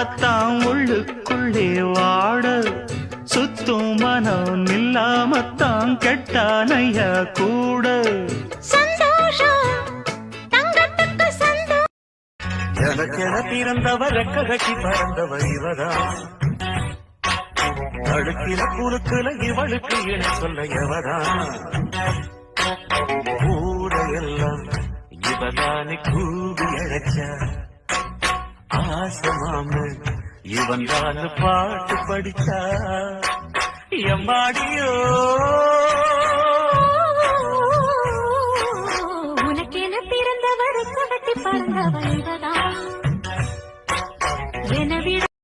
இல்லாமத்தான் உள்ளுக்குள்ளே வாட சுத்தும் மனம் இல்லாமத்தான் கெட்டானையா கூட எனக்கென பிறந்தவர் ரெக்ககட்டி பறந்தவர் இவதான் அடுக்கில குழுக்குல இவளுக்கு என சொல்ல எவதான் கூட எல்லாம் இவதானே கூவி அழைச்சா ஆசமாம இவன் தான் பாட்டு படிச்சா எம்மாடியோ உனக்கென பிறந்தவர் ரெக்ககட்டி பறந்தவர் இவதான்